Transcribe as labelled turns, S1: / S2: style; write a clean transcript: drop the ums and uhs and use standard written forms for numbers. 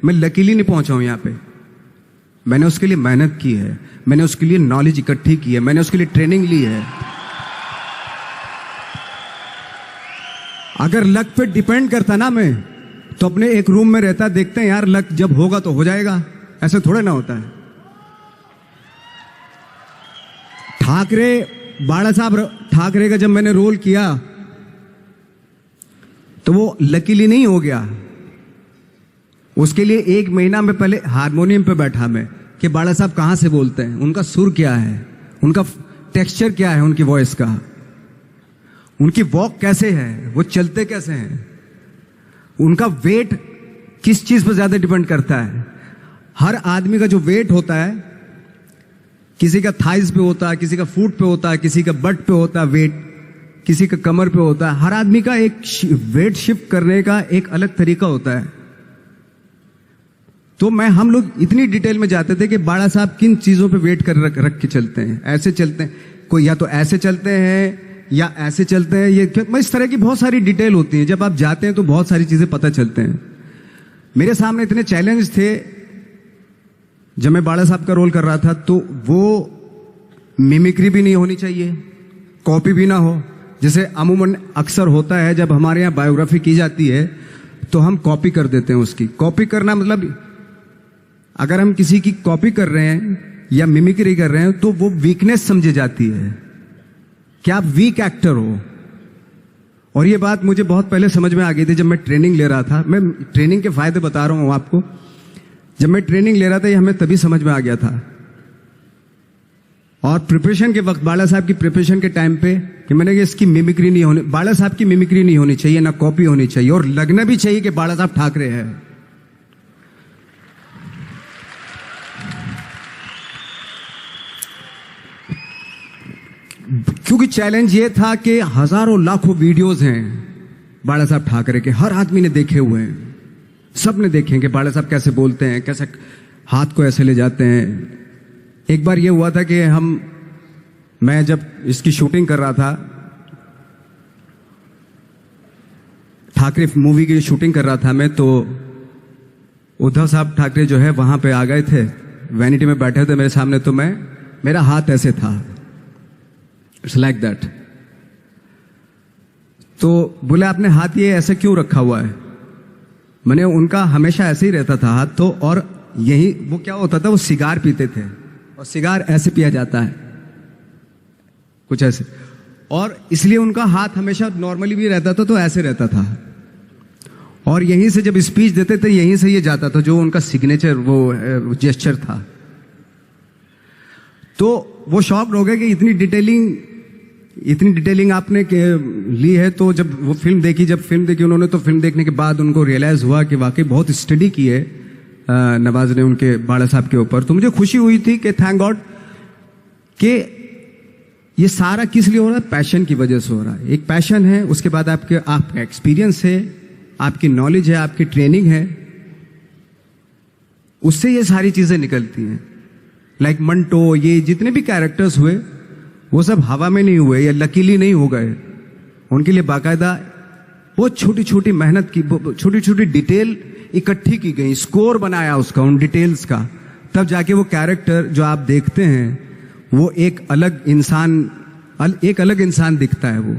S1: मैं लकीली नहीं पहुंचा हूं यहां पे। मैंने उसके लिए मेहनत की है, मैंने उसके लिए नॉलेज इकट्ठी की है, मैंने उसके लिए ट्रेनिंग ली है। अगर लक पे डिपेंड करता ना मैं, तो अपने एक रूम में रहता, देखते हैं यार लक जब होगा तो हो जाएगा, ऐसे थोड़े ना होता है। बाला साहब ठाकरे का जब मैंने रोल किया तो वो लकीली नहीं हो गया। उसके लिए 1 महीना में पहले हारमोनियम पे बैठा मैं कि बाला साहब कहां से बोलते हैं, उनका सुर क्या है, उनका टेक्सचर क्या है, उनकी वॉइस का, उनकी वॉक कैसे है, वो चलते कैसे हैं, उनका वेट किस चीज पर ज्यादा डिपेंड करता है। हर आदमी का जो वेट होता है, किसी का थाइज पे होता है, किसी का फुट पे होता है, किसी का बट पे होता है वेट, किसी का कमर पे होता है। हर आदमी का एक वेट शिफ्ट करने का एक अलग तरीका होता है। तो हम लोग इतनी डिटेल में जाते थे कि बाला साहब किन चीजों पे वेट कर रख के चलते हैं, ऐसे चलते हैं, कोई या तो ऐसे चलते हैं या ऐसे चलते हैं, ये इस तरह की बहुत सारी डिटेल होती है। जब आप जाते हैं तो बहुत सारी चीजें पता चलते हैं। मेरे सामने इतने चैलेंज थे जब मैं बाला साहब का रोल कर रहा था, तो वो मिमिक्री भी नहीं होनी चाहिए, कॉपी भी ना हो। जैसे अमूमन अक्सर होता है जब हमारे यहाँ बायोग्राफी की जाती है तो हम कॉपी कर देते हैं। उसकी कॉपी करना मतलब अगर हम किसी की कॉपी कर रहे हैं या मिमिक्री कर रहे हैं तो वो वीकनेस समझी जाती है कि आप वीक एक्टर हो। और ये बात मुझे बहुत पहले समझ में आ गई थी जब मैं ट्रेनिंग ले रहा था। मैं ट्रेनिंग के फायदे बता रहा हूं आपको। जब मैं ट्रेनिंग ले रहा था ये हमें तभी समझ में आ गया था। और प्रिपरेशन के वक्त, बाला साहब की प्रिपरेशन के टाइम पे, कि मैंने इसकी मिमिक्री नहीं होनी, बाला साहब की मिमिक्री नहीं होनी चाहिए, ना कॉपी होनी चाहिए, और लगना भी चाहिए कि बाला साहब ठाकरे हैं। क्योंकि चैलेंज ये था कि हजारों लाखों वीडियोस हैं बाला साहब ठाकरे के, हर आदमी ने देखे हुए हैं, सब ने देखे कि बाला साहब कैसे बोलते हैं, कैसे हाथ को ऐसे ले जाते हैं। एक बार ये हुआ था कि मैं जब इसकी शूटिंग कर रहा था, ठाकरे मूवी की शूटिंग कर रहा था मैं, तो उद्धव साहब ठाकरे जो है वहां पे आ गए थे, वैनिटी में बैठे थे मेरे सामने। तो मेरा हाथ ऐसे था, इट्स लाइक दैट। तो बोले आपने हाथ ये ऐसे क्यों रखा हुआ है? मैंने उनका हमेशा ऐसे ही रहता था हाथ। तो और यही वो क्या होता था, वो सिगार पीते थे और सिगार ऐसे पिया जाता है कुछ ऐसे, और इसलिए उनका हाथ हमेशा नॉर्मली भी रहता था तो ऐसे रहता था। और यहीं से जब स्पीच देते थे यहीं से ये जाता था, जो उनका सिग्नेचर वो जेस्चर था। तो वो शॉक्ड हो गए कि इतनी डिटेलिंग आपने ली है। तो जब वो फिल्म देखी उन्होंने, तो फिल्म देखने के बाद उनको रियलाइज हुआ कि वाकई बहुत स्टडी की है नवाज ने उनके बाला साहब के ऊपर। तो मुझे खुशी हुई थी कि थैंक गॉड कि ये सारा किस लिए हो रहा है, पैशन की वजह से हो रहा है। एक पैशन है, उसके बाद आपका एक्सपीरियंस है, आपकी नॉलेज है, आपकी ट्रेनिंग है, उससे ये सारी चीजें निकलती हैं। लाइक मंटो, ये जितने भी कैरेक्टर्स हुए वो सब हवा में नहीं हुए या लकीली नहीं हो गए। उनके लिए बाकायदा बहुत छोटी छोटी मेहनत की, छोटी छोटी डिटेल इकट्ठी की गई, स्कोर बनाया उसका, उन डिटेल्स का, तब जाके वो कैरेक्टर जो आप देखते हैं वो एक अलग इंसान दिखता है वो।